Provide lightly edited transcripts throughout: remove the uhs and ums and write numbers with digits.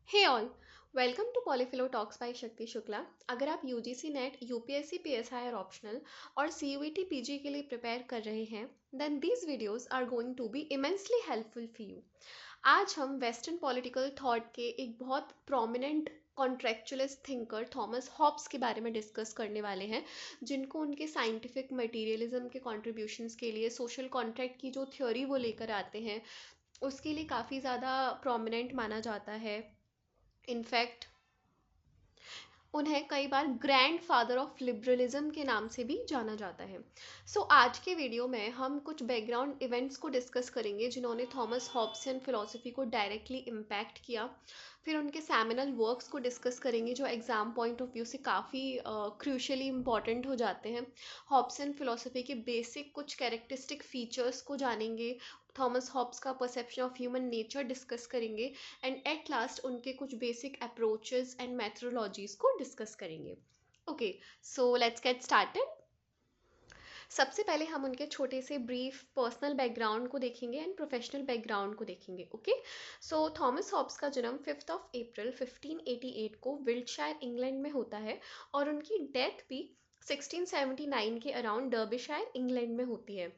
Hey all, welcome to Polyphilo Talks by Shakti Shukla. अगर आप UGC NET, UPSC, PSI और optional और सीयूईटी पीजी के लिए प्रिपेयर कर रहे हैं, then these videos are going to be immensely helpful for you. आज हम वेस्टर्न पॉलिटिकल थॉट के एक बहुत prominent contractualist thinker Thomas Hobbes के बारे में डिस्कस करने वाले हैं, जिनको उनके साइंटिफिक मटेरियलिज्म के कॉन्ट्रीब्यूशंस के लिए सोशल कॉन्ट्रैक्ट की जो थ्योरी वो लेकर आते हैं उसके लिए काफ़ी ज़्यादा प्रोमिनेंट माना जाता है। इनफैक्ट उन्हें कई बार ग्रैंड फादर ऑफ लिबरलिज्म के नाम से भी जाना जाता है। आज के वीडियो में हम कुछ बैकग्राउंड इवेंट्स को डिस्कस करेंगे जिन्होंने थॉमस हॉब्सियन फिलोसफी को डायरेक्टली इम्पैक्ट किया। फिर उनके सेमिनल वर्क्स को डिस्कस करेंगे जो एग्जाम पॉइंट ऑफ व्यू से काफ़ी क्रूशली इंपॉर्टेंट हो जाते हैं। हॉब्सियन फिलोसफी के बेसिक कुछ कैरेक्टरिस्टिक फीचर्स को जानेंगे। थॉमस हॉब्स का perception of human nature discuss करेंगे एंड एट लास्ट उनके कुछ बेसिक अप्रोचेस एंड मेथोडोलॉजीज को डिस्कस करेंगे। Okay, so let's get started. सबसे पहले हम उनके छोटे से ब्रीफ पर्सनल बैकग्राउंड को देखेंगे एंड प्रोफेशनल बैकग्राउंड को देखेंगे। ओके, सो थॉमस हॉब्स का जन्म 5 अप्रैल 1588 को विल्टशायर इंग्लैंड में होता है और उनकी डेथ भी 1679 के अराउंड डर्बीशायर इंग्लैंड में होती है।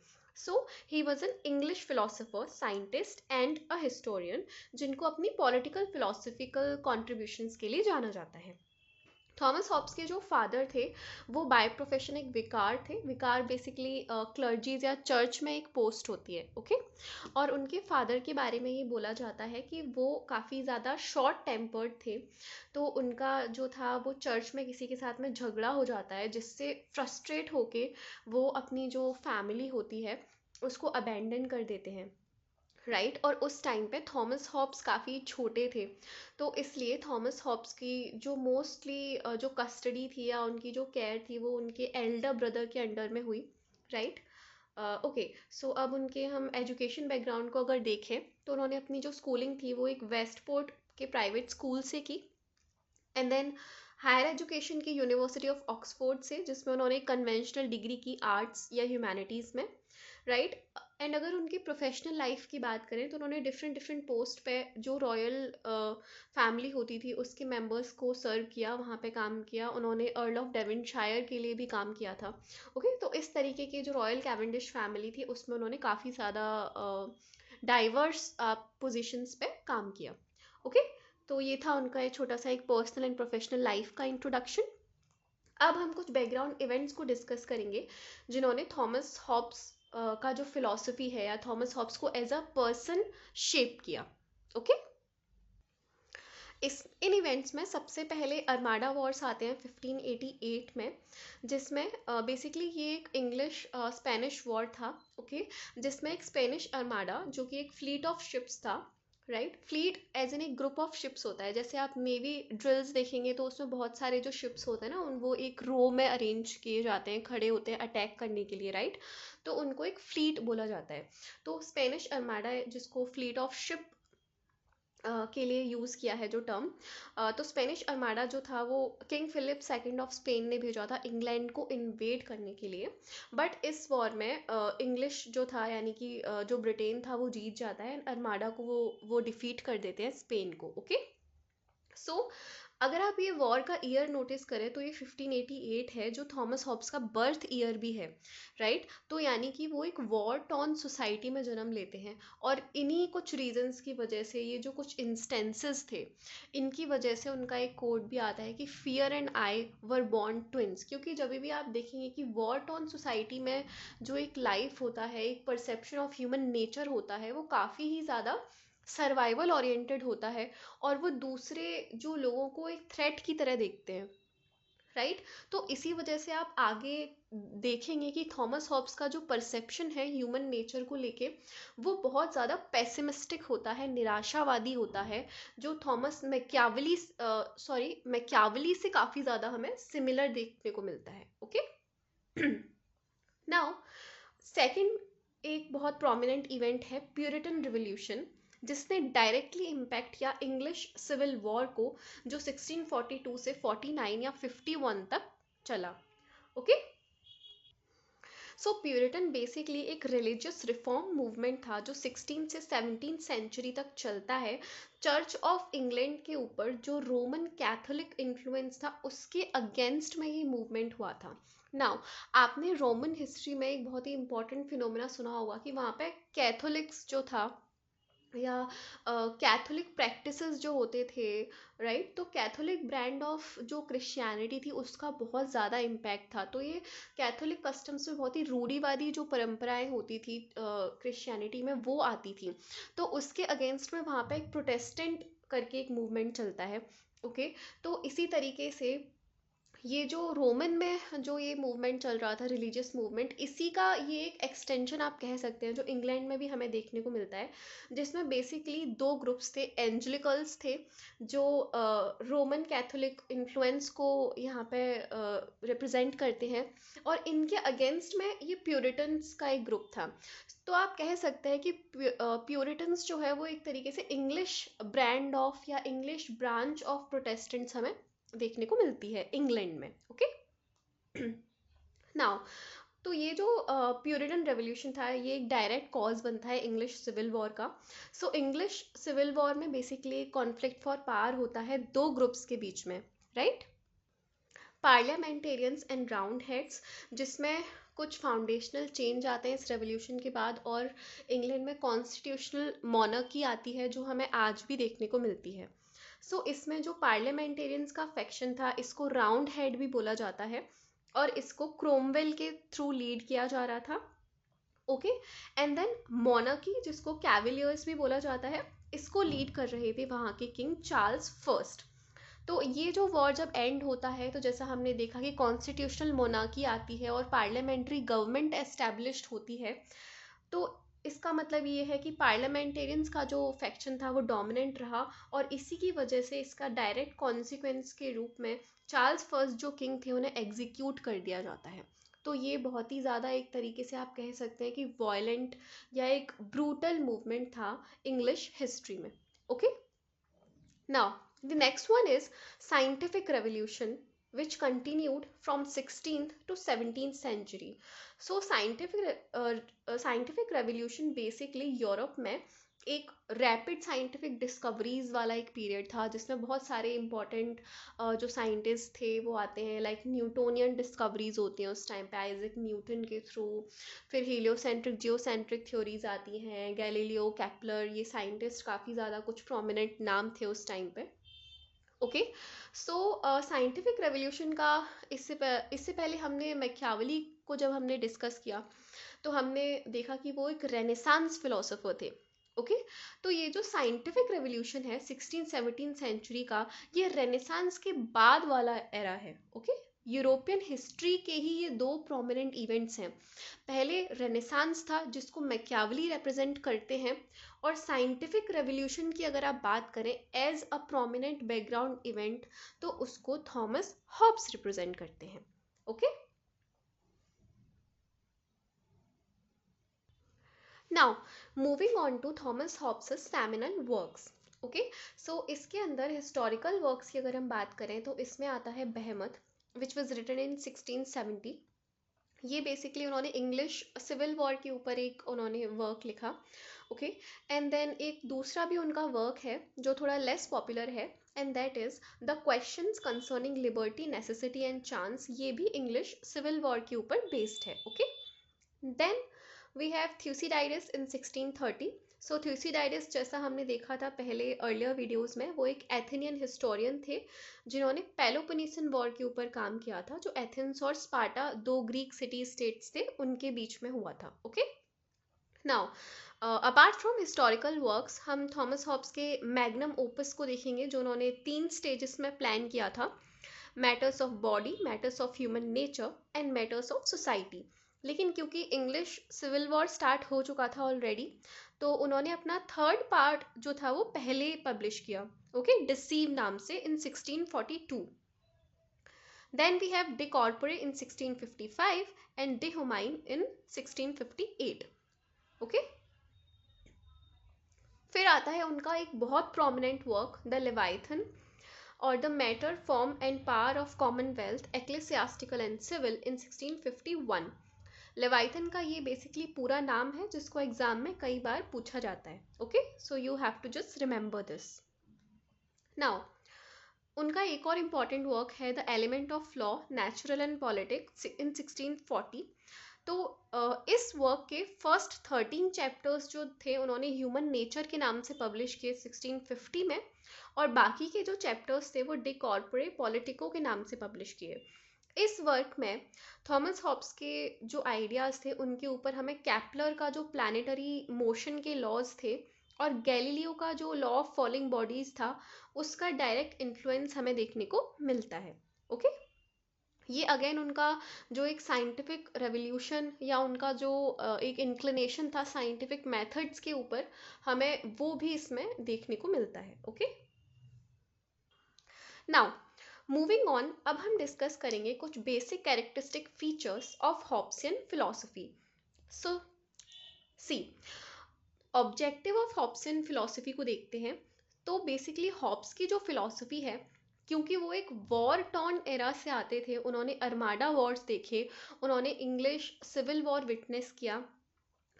He was an English philosopher, scientist and a historian जिनको अपनी पॉलिटिकल फिलोसफिकल कॉन्ट्रीब्यूशंस के लिए जाना जाता है। थॉमस हॉब्स के जो फादर थे वो बाय प्रोफेशन एक विकार थे। विकार बेसिकली क्लर्जीज या चर्च में एक पोस्ट होती है। ओके, और उनके फादर के बारे में ये बोला जाता है कि वो काफ़ी ज़्यादा शॉर्ट टेम्पर्ड थे। तो उनका जो था वो चर्च में किसी के साथ में झगड़ा हो जाता है जिससे फ्रस्ट्रेट होके वो अपनी जो फैमिली होती है उसको अबैंडन कर देते हैं। राइट, और उस टाइम पे थॉमस हॉब्स काफ़ी छोटे थे, तो इसलिए थॉमस हॉब्स की जो मोस्टली जो कस्टडी थी या उनकी जो केयर थी वो उनके एल्डर ब्रदर के अंडर में हुई। राइट, ओके, सो अब उनके हम एजुकेशन बैकग्राउंड को अगर देखें तो उन्होंने अपनी जो स्कूलिंग थी वो एक वेस्टपोर्ट के प्राइवेट स्कूल से की एंड देन हायर एजुकेशन की यूनिवर्सिटी ऑफ ऑक्सफोर्ड से, जिसमें उन्होंने कन्वेंशनल डिग्री की आर्ट्स या ह्यूमैनिटीज़ में। राइट, एंड अगर उनकी प्रोफेशनल लाइफ की बात करें तो उन्होंने डिफरेंट डिफरेंट पोस्ट पे जो रॉयल फैमिली होती थी उसके मेंबर्स को सर्व किया, वहाँ पे काम किया। उन्होंने अर्ल ऑफ डेविनशायर के लिए भी काम किया था। ओके, तो इस तरीके की जो रॉयल कैवेंडिश फैमिली थी उसमें उन्होंने काफ़ी ज़्यादा डाइवर्स पोजिशंस पे काम किया। ओके, तो ये था उनका एक छोटा सा एक पर्सनल एंड प्रोफेशनल लाइफ का इंट्रोडक्शन। अब हम कुछ बैकग्राउंड इवेंट्स को डिस्कस करेंगे जिन्होंने थॉमस हॉब्स का जो फिलॉसफी है या थॉमस हॉब्स को एज अ पर्सन शेप किया। ओके, इन इवेंट्स में सबसे पहले अरमाडा वॉर्स आते हैं 1588 में, जिसमें बेसिकली ये एक इंग्लिश स्पेनिश वॉर था। ओके, जिसमें एक स्पेनिश अरमाडा जो कि एक फ्लीट ऑफ शिप्स था। राइट, फ्लीट एज एन एक ग्रुप ऑफ शिप्स होता है। जैसे आप नेवी ड्रिल्स देखेंगे तो उसमें बहुत सारे जो शिप्स होते हैं ना वो एक रो में अरेंज किए जाते हैं, खड़े होते हैं अटैक करने के लिए। राइट, तो उनको एक फ्लीट बोला जाता है। तो स्पेनिश अरमाडा जिसको फ्लीट ऑफ शिप के लिए यूज़ किया है जो टर्म, तो स्पेनिश अरमाडा जो था वो King Philip second of Spain ने भेजा था इंग्लैंड को इन्वेड करने के लिए। बट इस वॉर में इंग्लिश जो था यानी कि जो ब्रिटेन था वो जीत जाता है, अरमाडा को वो डिफीट कर देते हैं स्पेन को। ओके, सो अगर आप ये वॉर का ईयर नोटिस करें तो ये 1588 है जो थॉमस हॉब्स का बर्थ ईयर भी है। राइट, तो यानी कि वो एक वॉर टॉन सोसाइटी में जन्म लेते हैं और इन्हीं कुछ रीजंस की वजह से ये जो कुछ इंस्टेंसेस थे इनकी वजह से उनका एक कोड भी आता है कि fear and I were born twins. क्योंकि जब भी आप देखेंगे कि वॉर टॉन सोसाइटी में जो एक लाइफ होता है, एक परसेप्शन ऑफ ह्यूमन नेचर होता है, वो काफ़ी ही ज़्यादा सर्वाइवल ओरिएंटेड होता है और वो दूसरे जो लोगों को एक थ्रेट की तरह देखते हैं। राइट, तो इसी वजह से आप आगे देखेंगे कि थॉमस हॉब्स का जो परसेप्शन है ह्यूमन नेचर को लेके वो बहुत ज़्यादा पेसिमिस्टिक होता है, निराशावादी होता है, जो थॉमस मैक्यावली से काफ़ी ज़्यादा हमें सिमिलर देखने को मिलता है। ओके, नाउ सेकंड एक बहुत प्रोमिनेंट इवेंट है प्यूरिटन रिवॉल्यूशन, जिसने डायरेक्टली इम्पैक्ट किया इंग्लिश सिविल वॉर को जो 1642 से 49 या 51 तक चला। ओके, सो प्यूरिटन बेसिकली एक रिलीजियस रिफॉर्म मूवमेंट था जो 16 से 17 सेंचुरी तक चलता है। चर्च ऑफ इंग्लैंड के ऊपर जो रोमन कैथोलिक इन्फ्लुएंस था उसके अगेंस्ट में ये मूवमेंट हुआ था। नाउ, आपने रोमन हिस्ट्री में एक बहुत ही इंपॉर्टेंट फिनोमेना सुना होगा कि वहाँ पे कैथोलिक्स जो था या कैथोलिक प्रैक्टिसेस जो होते थे, राइट, तो कैथोलिक ब्रांड ऑफ जो क्रिश्चियनिटी थी उसका बहुत ज़्यादा इम्पैक्ट था। तो ये कैथोलिक कस्टम्स में बहुत ही रूढ़िवादी जो परंपराएं होती थी क्रिश्चियनिटी में वो आती थी। तो उसके अगेंस्ट में वहाँ पे एक प्रोटेस्टेंट करके एक मूवमेंट चलता है। ओके, तो इसी तरीके से ये जो रोमन में जो ये मूवमेंट चल रहा था, रिलीजियस मूवमेंट, इसी का ये एक एक्सटेंशन आप कह सकते हैं जो इंग्लैंड में भी हमें देखने को मिलता है, जिसमें बेसिकली दो ग्रुप्स थे। एंजेलिकल्स थे जो रोमन कैथोलिक इन्फ्लुएंस को यहाँ पे रिप्रेजेंट करते हैं, और इनके अगेंस्ट में ये प्यूरिटन्स का एक ग्रुप था। तो आप कह सकते हैं कि प्यूरिटन्स जो है वो एक तरीके से इंग्लिश ब्रांड ऑफ या इंग्लिश ब्रांच ऑफ प्रोटेस्टेंट्स हमें देखने को मिलती है इंग्लैंड में। ओके, नाउ, तो ये जो प्यूरिटन रेवोल्यूशन था ये एक डायरेक्ट कॉज बनता है इंग्लिश सिविल वॉर का। सो इंग्लिश सिविल वॉर में बेसिकली कॉन्फ्लिक्ट फॉर पावर होता है दो ग्रुप्स के बीच में, right, parliamentarians and round heads, जिसमें कुछ फाउंडेशनल चेंज आते हैं इस रेवोल्यूशन के बाद, और इंग्लैंड में कॉन्स्टिट्यूशनल मोनार्की आती है जो हमें आज भी देखने को मिलती है। सो इसमें जो पार्लियामेंटेरियंस का फैक्शन था इसको राउंड हेड भी बोला जाता है, और इसको क्रोमवेल के थ्रू लीड किया जा रहा था। ओके, एंड देन मोनार्की जिसको कैविलियर्स भी बोला जाता है, इसको लीड कर रहे थे वहाँ के किंग चार्ल्स फर्स्ट। तो ये जो वॉर जब एंड होता है तो जैसा हमने देखा कि कॉन्स्टिट्यूशनल मोनार्की आती है और पार्लियामेंट्री गवर्नमेंट एस्टेब्लिश्ड होती है। तो इसका मतलब ये है कि पार्लियामेंटेरियंस का जो फैक्शन था वो डोमिनेंट रहा, और इसी की वजह से इसका डायरेक्ट कॉन्सिक्वेंस के रूप में चार्ल्स फर्स्ट जो किंग थे उन्हें एग्जीक्यूट कर दिया जाता है। तो ये बहुत ही ज़्यादा एक तरीके से आप कह सकते हैं कि वॉयलेंट या एक ब्रूटल मूवमेंट था इंग्लिश हिस्ट्री में। Okay, now the next one is scientific revolution which continued from 16th to 17th century. So scientific revolution basically Europe में एक रैपिड साइंटिफिक डिस्कवरीज वाला एक पीरियड था जिसमें बहुत सारे इंपॉर्टेंट जो साइंटिस्ट थे वो आते हैं, लाइक न्यूटोनियन डिस्कवरीज होती हैं उस टाइम पे आइजैक न्यूटन के थ्रू। फिर हीलियोसेंट्रिक जियोसेंट्रिक थ्योरीज आती हैं, गैलीलियो, केपलर, ये साइंटिस्ट काफ़ी ज़्यादा कुछ प्रोमिनेंट नाम थे उस टाइम पे। ओके, सो साइंटिफिक रेवोल्यूशन का इससे पहले हमने मैकियावेली को जब हमने डिस्कस किया तो हमने देखा कि वो एक रेनेसांस फिलोसोफर थे। ओके, तो ये जो साइंटिफिक रेवोल्यूशन है 16-17 सेंचुरी का, ये रेनेसांस के बाद वाला एरा है। ओके, यूरोपियन हिस्ट्री के ही ये दो प्रोमिनेंट इवेंट्स हैं। पहले रेनेसांस था जिसको मैकियावेली रिप्रेजेंट करते हैं, और साइंटिफिक रेवोल्यूशन की अगर आप बात करें as a prominent background event तो उसको थॉमस हॉब्स रिप्रेजेंट करते हैं। Okay, now moving on to Thomas Hobbes seminal works. Okay, so इसके अंदर हिस्टोरिकल वर्क्स की अगर हम बात करें तो इसमें आता है बहमत विच वॉज रिटन इन 1670। ये बेसिकली उन्होंने इंग्लिश सिविल वॉर के ऊपर एक उन्होंने वर्क लिखा। ओके, एंड देन एक दूसरा भी उनका वर्क है जो थोड़ा लेस पॉपुलर है, and that is the questions concerning liberty, necessity and chance. ये भी इंग्लिश सिविल वॉर के ऊपर बेस्ड है। ओके, देन वी हैव थ्यूसिडाइडस इन 1630। सो थ्यूसिडाइडस जैसा हमने देखा था पहले अर्लियर वीडियोस में, वो एक एथेनियन हिस्टोरियन थे जिन्होंने पेलोपोनेसियन वॉर के ऊपर काम किया था, जो एथेंस और स्पार्टा दो ग्रीक सिटी स्टेट्स थे उनके बीच में हुआ था। Okay, now apart from historical works हम थॉमस हॉब्स के मैग्नम ओपस को देखेंगे जो उन्होंने 3 स्टेजेस में प्लान किया था, matters of body, matters of human nature and matters of society. लेकिन क्योंकि इंग्लिश सिविल वॉर स्टार्ट हो चुका था ऑलरेडी, तो उन्होंने अपना थर्ड पार्ट जो था वो पहले पब्लिश किया, ओके, डिसीव नाम से, in 1642। Then we have De Corpore in 1655 and De Homine in 1658। Okay, फिर आता है उनका एक बहुत प्रोमिनेंट वर्क द लेवाइथन और the matter, form and power of commonwealth, ecclesiastical and civil in 1651। Leviathan का ये बेसिकली पूरा नाम है जिसको एग्जाम में कई बार पूछा जाता है. Okay, so you have to just remember this. Now उनका एक और इम्पॉर्टेंट वर्क है the element of law natural and politics in 1640. तो इस वर्क के फर्स्ट 13 चैप्टर्स जो थे उन्होंने ह्यूमन नेचर के नाम से पब्लिश किए 1650 में, और बाकी के जो चैप्टर्स थे वो डे कॉर्पोरे पॉलिटिको के नाम से पब्लिश किए. इस वर्क में थॉमस हॉब्स के जो आइडियाज़ थे उनके ऊपर हमें कैप्लर का जो प्लानिटरी मोशन के लॉज थे और गैलीलियो का जो लॉ ऑफ फॉलिंग बॉडीज था उसका डायरेक्ट इन्फ्लुएंस हमें देखने को मिलता है. ओके, ये अगेन उनका जो एक साइंटिफिक रेवोल्यूशन या उनका जो एक इंक्लिनेशन था साइंटिफिक मेथड्स के ऊपर, हमें वो भी इसमें देखने को मिलता है. ओके, नाउ मूविंग ऑन, अब हम डिस्कस करेंगे कुछ basic characteristic features of Hobbesian philosophy. So see, objective of Hobbesian philosophy को देखते हैं. तो बेसिकली हॉब्स की जो फिलॉसफी है, क्योंकि वो एक वॉर टॉर्न एरा से आते थे, उन्होंने अरमाडा वॉर्स देखे, उन्होंने इंग्लिश सिविल वॉर विटनेस किया,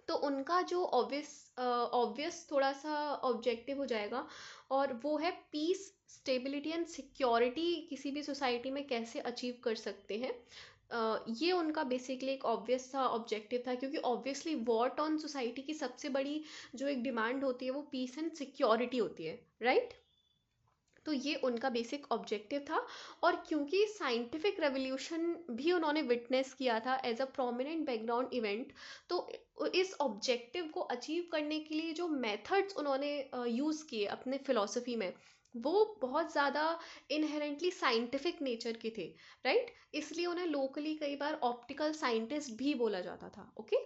तो उनका जो ऑब्वियस थोड़ा सा ऑब्जेक्टिव हो जाएगा और वो है पीस, स्टेबिलिटी एंड सिक्योरिटी किसी भी सोसाइटी में कैसे अचीव कर सकते हैं. ये उनका बेसिकली एक ऑब्वियस सा ऑब्जेक्टिव था, क्योंकि ऑब्वियसली वॉर टॉर्न सोसाइटी की सबसे बड़ी जो एक डिमांड होती है वो पीस एंड सिक्योरिटी होती है, राइट. तो ये उनका बेसिक ऑब्जेक्टिव था. और क्योंकि साइंटिफिक रेवोल्यूशन भी उन्होंने विटनेस किया था as a prominent background event, तो इस ऑब्जेक्टिव को अचीव करने के लिए जो मेथड्स उन्होंने यूज़ किए अपने फिलॉसफी में वो बहुत ज़्यादा इनहेरेंटली साइंटिफिक नेचर के थे, राइट. इसलिए उन्हें लोकली कई बार ऑप्टिकल साइंटिस्ट भी बोला जाता था. ओके,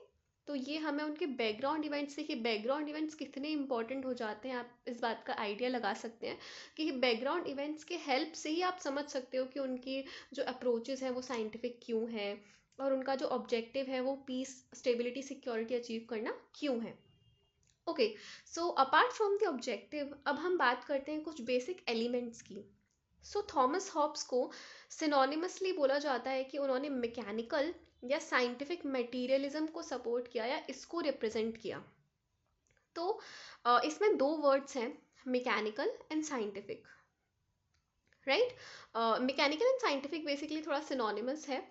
तो ये हमें उनके बैकग्राउंड इवेंट्स से कि बैकग्राउंड इवेंट्स कितने इंपॉर्टेंट हो जाते हैं आप इस बात का आइडिया लगा सकते हैं कि बैकग्राउंड इवेंट्स के हेल्प से ही आप समझ सकते हो कि उनकी जो अप्रोचेस हैं वो साइंटिफिक क्यों है और उनका जो ऑब्जेक्टिव है वो पीस, स्टेबिलिटी, सिक्योरिटी अचीव करना क्यों है. Okay, so apart from the objective अब हम बात करते हैं कुछ बेसिक एलिमेंट्स की. सो थॉमस हॉब्स को सिनोनिमसली बोला जाता है कि उन्होंने मैकेनिकल या साइंटिफिक मटेरियलिज्म को सपोर्ट किया या इसको रिप्रेजेंट किया. तो इसमें दो वर्ड्स हैं, mechanical and scientific, right. Mechanical and scientific basically थोड़ा सिनोनिमस है.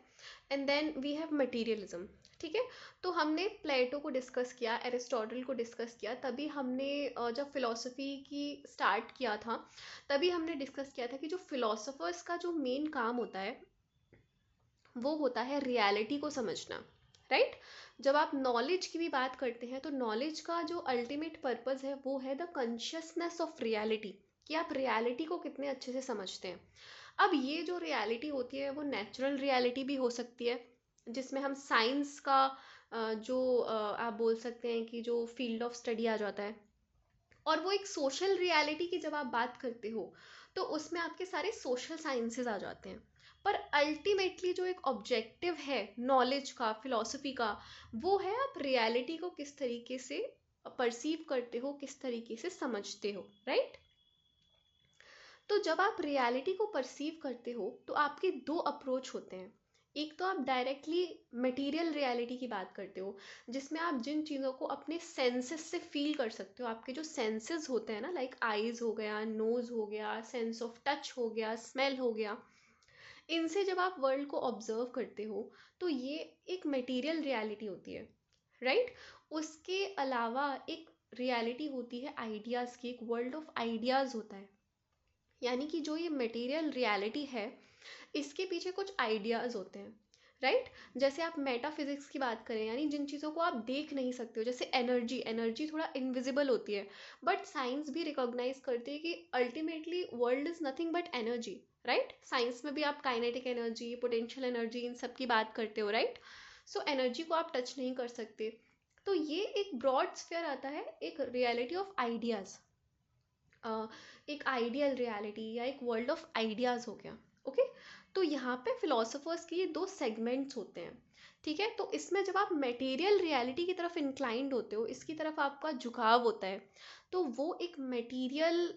And then we have materialism. ठीक है, तो हमने प्लेटो को डिस्कस किया, एरिस्टोटल को डिस्कस किया, तभी हमने जब फिलोसफी की स्टार्ट किया था तभी हमने डिस्कस किया था कि जो फिलोसोफर्स का जो मेन काम होता है वो होता है रियलिटी को समझना, राइट. जब आप नॉलेज की भी बात करते हैं तो नॉलेज का जो अल्टीमेट पर्पस है वो है द कॉन्शियसनेस ऑफ रियलिटी, कि आप रियलिटी को कितने अच्छे से समझते हैं. अब ये जो रियलिटी होती है वो नेचुरल रियलिटी भी हो सकती है, जिसमें हम साइंस का आप बोल सकते हैं कि जो फील्ड ऑफ स्टडी आ जाता है, और वो एक सोशल रियलिटी की जब आप बात करते हो तो उसमें आपके सारे सोशल साइंसेस आ जाते हैं. पर अल्टीमेटली जो एक ऑब्जेक्टिव है नॉलेज का, फिलॉसफी का, वो है आप रियलिटी को किस तरीके से परसीव करते हो, किस तरीके से समझते हो, राइट. तो जब आप रियलिटी को परसीव करते हो तो आपके दो अप्रोच होते हैं. एक तो आप डायरेक्टली मटेरियल रियलिटी की बात करते हो, जिसमें आप जिन चीज़ों को अपने सेंसेस से फील कर सकते हो, आपके जो सेंसेस होते हैं ना, लाइक आईज हो गया, नोज हो गया, सेंस ऑफ टच हो गया, स्मेल हो गया, इनसे जब आप वर्ल्ड को ऑब्जर्व करते हो तो ये एक मटेरियल रियलिटी होती है, राइट. उसके अलावा एक रियलिटी होती है आइडियाज़ की, एक वर्ल्ड ऑफ आइडियाज़ होता है. यानी कि जो ये मटेरियल रियलिटी है इसके पीछे कुछ आइडियाज़ होते हैं, राइट. जैसे आप मेटाफिजिक्स की बात करें, यानी जिन चीज़ों को आप देख नहीं सकते हो, जैसे एनर्जी, एनर्जी थोड़ा इनविजिबल होती है, बट साइंस भी रिकॉग्नाइज करती है कि ultimately world is nothing but energy, right. Science में भी आप काइनेटिक एनर्जी, पोटेंशियल एनर्जी, इन सब की बात करते हो, राइट. सो एनर्जी को आप टच नहीं कर सकते. तो ये एक ब्रॉड स्फीयर आता है, एक रियलिटी ऑफ आइडियाज़, एक आइडियल रियलिटी या एक वर्ल्ड ऑफ आइडियाज़ हो गया. ओके, तो यहाँ पे फिलोसोफर्स के दो सेगमेंट्स होते हैं, ठीक है. तो इसमें जब आप मटेरियल रियलिटी की तरफ इंक्लाइंड होते हो, इसकी तरफ आपका झुकाव होता है, तो वो एक मटेरियल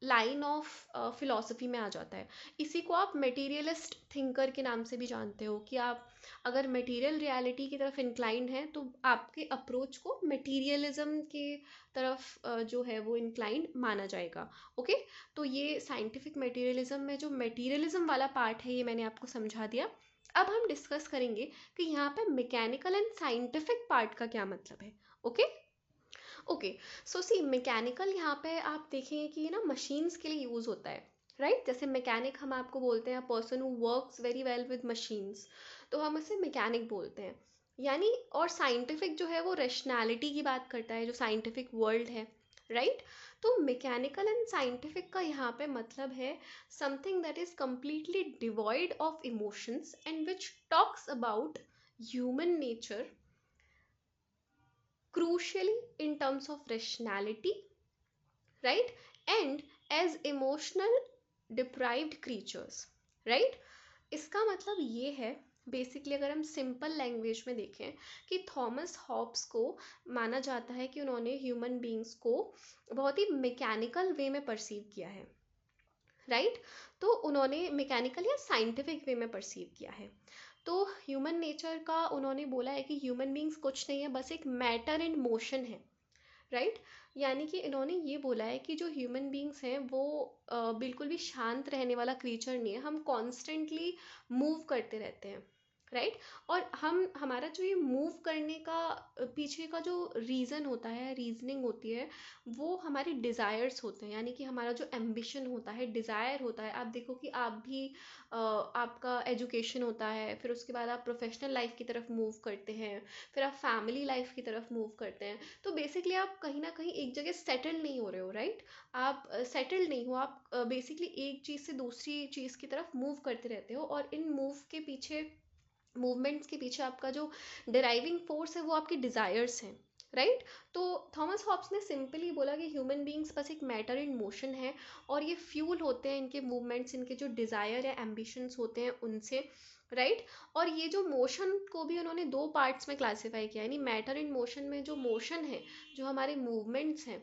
लाइन ऑफ फिलॉसफी में आ जाता है। इसी को आप मटेरियलिस्ट थिंकर के नाम से भी जानते हो, कि आप अगर मटेरियल रियलिटी की तरफ इंक्लाइंड हैं तो आपके अप्रोच को मटेरियलिज्म के तरफ जो है वो इंक्लाइंड माना जाएगा। ओके, तो ये साइंटिफिक मटेरियलिज्म में जो मटेरियलिज्म वाला पार्ट है ये मैंने आपको समझा दिया। अब हम डिस्कस करेंगे कि यहाँ पे मैकेनिकल एंड साइंटिफिक पार्ट का क्या मतलब है। ओके ओके, सो सी मैकेनिकल यहाँ पे आप देखेंगे कि ये ना मशीन्स के लिए यूज़ होता है, राइट। जैसे मैकेनिक हम आपको बोलते हैं person who works very well with machines, तो हम उसे मैकेनिक बोलते हैं। यानी और साइंटिफिक जो है वो रैशनैलिटी की बात करता है, जो साइंटिफिक वर्ल्ड है, राइट। तो मैकेनिकल एंड साइंटिफिक का यहाँ पे मतलब है something that is completely devoid of emotions and which talks about human nature crucially in terms of rationality, right, and as emotional deprived creatures, right। इसका मतलब ये है बेसिकली, अगर हम सिंपल लैंग्वेज में देखें, कि थॉमस हॉब्स को माना जाता है कि उन्होंने ह्यूमन बींग्स को बहुत ही मैकेनिकल वे में परसीव किया है, राइट। तो उन्होंने मैकेनिकल या साइंटिफिक वे में परसीव किया है। तो ह्यूमन नेचर का उन्होंने बोला है कि ह्यूमन बींग्स कुछ नहीं है, बस एक मैटर इन मोशन है, राइट। यानी कि इन्होंने ये बोला है कि जो ह्यूमन बींग्स हैं वो बिल्कुल भी शांत रहने वाला क्रीचर नहीं है, हम कॉन्स्टेंटली मूव करते रहते हैं, राइट। और हम हमारा जो ये मूव करने का पीछे का जो रीज़न होता है, रीजनिंग होती है, वो हमारे डिज़ायर्स होते हैं। यानी कि हमारा जो एम्बिशन होता है, डिज़ायर होता है। आप देखो कि आप भी आपका एजुकेशन होता है, फिर उसके बाद आप प्रोफेशनल लाइफ की तरफ मूव करते हैं, फिर आप फैमिली लाइफ की तरफ मूव करते हैं। तो बेसिकली आप कहीं ना कहीं एक जगह सेटल नहीं हो रहे हो, राइट। आप सेटल नहीं हो, आप बेसिकली एक चीज़ से दूसरी चीज़ की तरफ मूव करते रहते हो, और इन मूव के पीछे, मूवमेंट्स के पीछे आपका जो डिराइविंग फोर्स है वो आपकी डिज़ायर्स हैं, राइट। तो थॉमस हॉब्स ने सिंपली बोला कि ह्यूमन बींग्स बस एक मैटर इन मोशन है, और ये फ्यूल होते हैं इनके मूवमेंट्स, इनके जो डिज़ायर या एम्बिशंस होते हैं उनसे, राइट। और ये जो मोशन को भी उन्होंने दो पार्ट्स में क्लासीफाई किया, यानी मैटर इन मोशन में जो मोशन है, जो हमारे मूवमेंट्स हैं,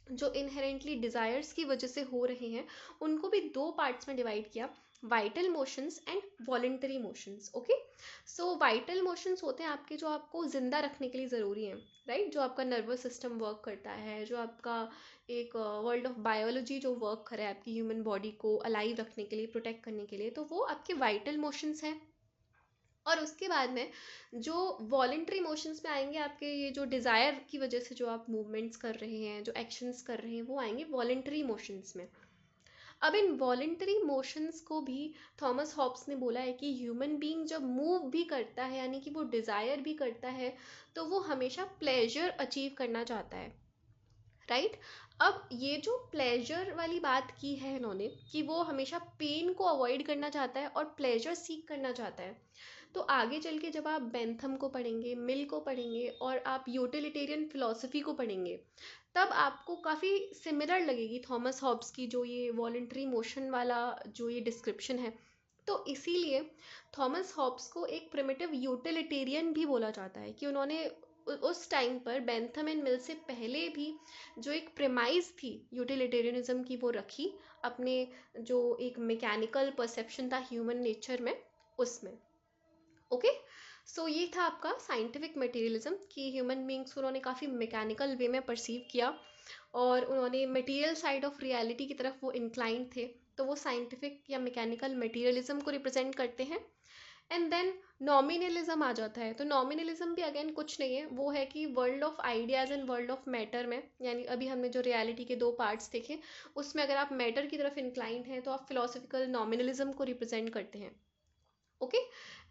जो इनहेरेंटली डिज़ायर्स की वजह से हो रहे हैं, उनको भी दो पार्ट्स में डिवाइड किया, vital motions and voluntary motions. Okay, so vital motions होते हैं आपके जो आपको ज़िंदा रखने के लिए ज़रूरी हैं, राइट। जो आपका नर्वस सिस्टम वर्क करता है, जो आपका एक वर्ल्ड ऑफ बायोलॉजी जो वर्क करे आपकी ह्यूमन बॉडी को अलाइव रखने के लिए, प्रोटेक्ट करने के लिए, तो वो आपके वाइटल मोशंस हैं। और उसके बाद में जो वॉलेंट्री मोशंस में आएंगे, आपके ये जो डिज़ायर की वजह से जो आप मूवमेंट्स कर रहे हैं, जो एक्शंस कर रहे हैं, वो आएंगे वॉलेंट्री मोशंस में। अब इन वॉलेंट्री मोशंस को भी थॉमस हॉब्स ने बोला है कि ह्यूमन बीइंग जब मूव भी करता है, यानी कि वो डिज़ायर भी करता है, तो वो हमेशा प्लेजर अचीव करना चाहता है, राइट। अब ये जो प्लेजर वाली बात की है इन्होंने, कि वो हमेशा पेन को अवॉइड करना चाहता है और प्लेजर सीख करना चाहता है, तो आगे चल के जब आप बेंथम को पढ़ेंगे, मिल को पढ़ेंगे, और आप यूटिलिटेरियन फिलॉसफी को पढ़ेंगे, तब आपको काफ़ी सिमिलर लगेगी थॉमस हॉब्स की जो ये वॉलेंट्री मोशन वाला जो ये डिस्क्रिप्शन है। तो इसीलिए थॉमस हॉब्स को एक प्रिमिटिव यूटिलिटेरियन भी बोला जाता है, कि उन्होंने उस टाइम पर बेंथम एंड मिल से पहले भी जो एक प्रेमाइज थी यूटिलिटेरियनिज्म की, वो रखी अपने जो एक मैकेनिकल परसेप्शन था ह्यूमन नेचर में, उसमें। ओके, सो ये था आपका साइंटिफिक मटेरियलिज्म, कि ह्यूमन बींग्स उन्होंने काफ़ी मैकेनिकल वे में परसीव किया, और उन्होंने मटेरियल साइड ऑफ रियलिटी की तरफ वो इंक्लाइंड थे, तो वो साइंटिफिक या मैकेनिकल मटेरियलिज्म को रिप्रेजेंट करते हैं। एंड देन नॉमिनलिज्म आ जाता है। तो नॉमिनलिज्म भी अगेन कुछ नहीं है, वो है कि world of ideas and world of matter में, यानी अभी हमने जो रियलिटी के दो पार्ट्स देखे, उसमें अगर आप मैटर की तरफ इंक्लाइंड हैं तो आप फिलोसफिकल नॉमिनलिज्म को रिप्रेजेंट करते हैं। Okay,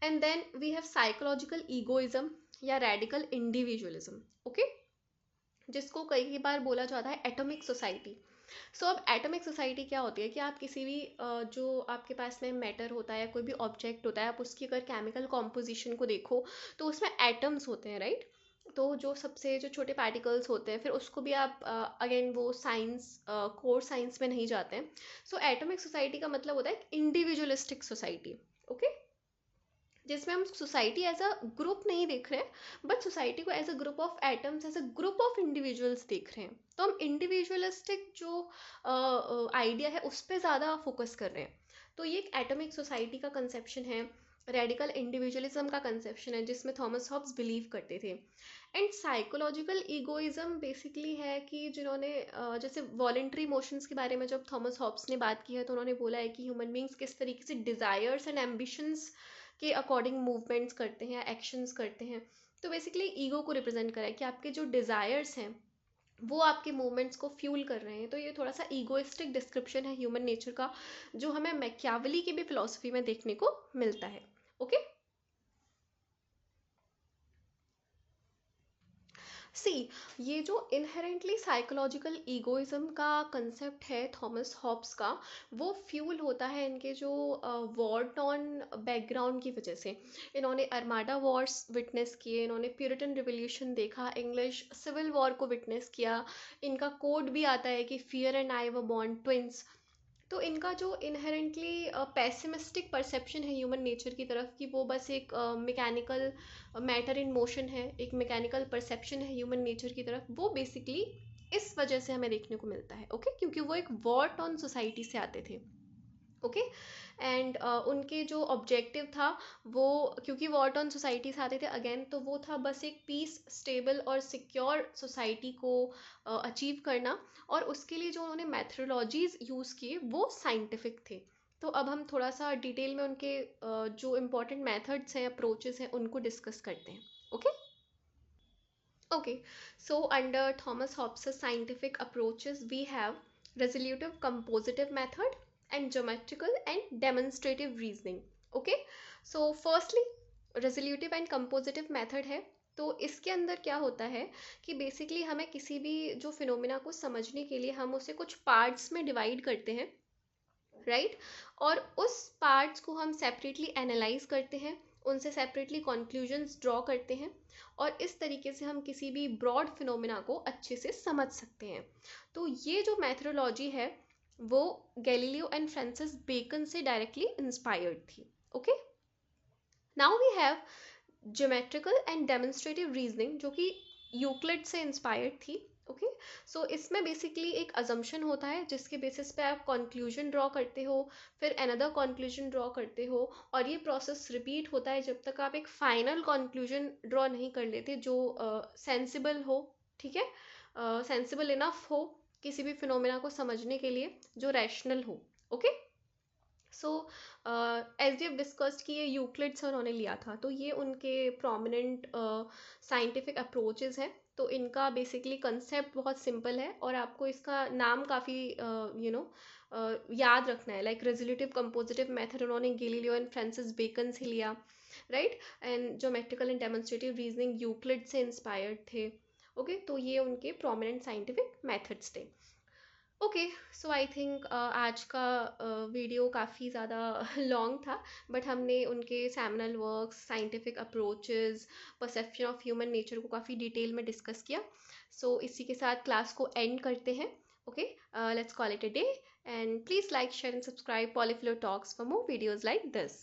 and then we have psychological egoism या रेडिकल इंडिविजुअलिज्म, ओके, जिसको कई बार बोला जाता है एटॉमिक सोसाइटी। सो अब एटॉमिक सोसाइटी क्या होती है, कि आप किसी भी जो आपके पास में मैटर होता है, कोई भी ऑब्जेक्ट होता है, आप उसकी अगर केमिकल कॉम्पोजिशन को देखो तो उसमें एटम्स होते हैं, राइट। तो जो सबसे जो छोटे पार्टिकल्स होते हैं, फिर उसको भी आप अगेन वो साइंस, कोर साइंस में नहीं जाते हैं। सो एटॉमिक सोसाइटी का मतलब होता है इंडिविजुअलिस्टिक सोसाइटी। ओके, जिसमें हम सोसाइटी एज अ ग्रुप नहीं देख रहे हैं बट सोसाइटी को as a group of atoms, as a group of individuals देख रहे हैं। तो हम इंडिविजुअलिस्टिक जो आइडिया है उस पर ज़्यादा फोकस कर रहे हैं। तो ये एक एटॉमिक सोसाइटी का कंसेप्शन है, रेडिकल इंडिविजुअलिज्म का कंसेप्शन है जिसमें थॉमस हॉब्स बिलीव करते थे। एंड साइकोलॉजिकल ईगोइज्म बेसिकली है कि जिन्होंने जैसे वॉलेंट्री इमोशंस के बारे में जब थॉमस हॉब्स ने बात की है तो उन्होंने बोला है कि ह्यूमन बींग्स किस तरीके से डिज़ायर्स एंड एम्बिशंस के अकॉर्डिंग मूवमेंट्स करते हैं, एक्शंस करते हैं। तो बेसिकली ईगो को रिप्रेजेंट करा है कि आपके जो डिज़ायर्स हैं वो आपके मूवमेंट्स को फ्यूल कर रहे हैं। तो ये थोड़ा सा ईगोइस्टिक डिस्क्रिप्शन है ह्यूमन नेचर का, जो हमें मैकियावेली की भी फिलॉसफी में देखने को मिलता है। ओके, सी, ये जो इनहेरेंटली साइकोलॉजिकल ईगोइज्म का कंसेप्ट है थॉमस हॉब्स का, वो फ्यूल होता है इनके जो वॉर टॉन बैकग्राउंड की वजह से। इन्होंने अर्माडा वॉर्स विटनेस किए, इन्होंने प्यूरिटन रिवोल्यूशन देखा, इंग्लिश सिविल वॉर को विटनेस किया। इनका कोड भी आता है कि fear and I were born twins. तो इनका जो इनहेरेंटली पेसिमिस्टिक परसेप्शन है ह्यूमन नेचर की तरफ कि वो बस एक मैकेनिकल मैटर इन मोशन है, एक मैकेनिकल परसेप्शन है ह्यूमन नेचर की तरफ, वो बेसिकली इस वजह से हमें देखने को मिलता है। ओके, क्योंकि वो एक वॉर टॉन सोसाइटी से आते थे। ओके, एंड उनके जो ऑब्जेक्टिव था वो, क्योंकि वॉर ऑन सोसाइटी से आते थे अगेन, तो वो था बस एक पीस, स्टेबल और सिक्योर सोसाइटी को अचीव करना। और उसके लिए जो उन्होंने मैथडोलॉजीज यूज़ किए वो साइंटिफिक थे। तो अब हम थोड़ा सा डिटेल में उनके जो इम्पोर्टेंट मेथड्स हैं, अप्रोचेस हैं, उनको डिस्कस करते हैं। Okay, okay, so under Thomas Hobbes' scientific approaches, we have resolutive compositive method and geometrical and demonstrative reasoning. Okay, so firstly, resolutive and compositive method है। तो इसके अंदर क्या होता है कि बेसिकली हमें किसी भी जो फिनोमिना को समझने के लिए हम उसे कुछ पार्ट्स में डिवाइड करते हैं, राइट, और उस पार्ट्स को हम सेपरेटली एनालाइज करते हैं, उनसे सेपरेटली कंक्लूजन्स ड्रॉ करते हैं, और इस तरीके से हम किसी भी ब्रॉड फिनोमिना को अच्छे से समझ सकते हैं। तो ये जो मैथडोलॉजी है वो गैलीलियो एंड फ्रांसिस बेकन से डायरेक्टली इंस्पायर्ड थी। Okay, now we have geometrical and demonstrative reasoning, जो कि यूक्लिड से इंस्पायर्ड थी। ओके, सो इसमें बेसिकली एक अजम्पशन होता है जिसके बेसिस पे आप कंक्लूजन ड्रॉ करते हो, फिर अनदर कंक्लूजन ड्रॉ करते हो, और ये प्रोसेस रिपीट होता है जब तक आप एक फाइनल कंक्लूजन ड्रॉ नहीं कर लेते जो सेंसिबल हो। ठीक है, सेंसिबल इनफ हो किसी भी फिनोमिना को समझने के लिए, जो रैशनल हो। Okay, so as we discussed कि ये यूक्लिड से उन्होंने लिया था, तो ये उनके प्रोमिनेंट साइंटिफिक अप्रोचेस हैं। तो इनका बेसिकली कंसेप्ट बहुत सिंपल है और आपको इसका नाम काफ़ी याद रखना है। लाइक रेजोल्यूटिव कंपोजिटिव मेथड उन्होंने गैलीलियो एंड फ्रांसिस बेकन से लिया, right, and geometrical and demonstrative reasoning Euclid से इंस्पायर्ड थे। ओके, तो ये उनके प्रोमिनेंट साइंटिफिक मेथड्स थे। ओके, सो आई थिंक आज का वीडियो काफ़ी ज़्यादा लॉन्ग था, बट हमने उनके seminal works, scientific approaches, perception of human nature को काफ़ी डिटेल में डिस्कस किया। सो इसी के साथ क्लास को एंड करते हैं। Okay, let's call it a day, and please like, share and subscribe Polyflow Talks for more videos like this.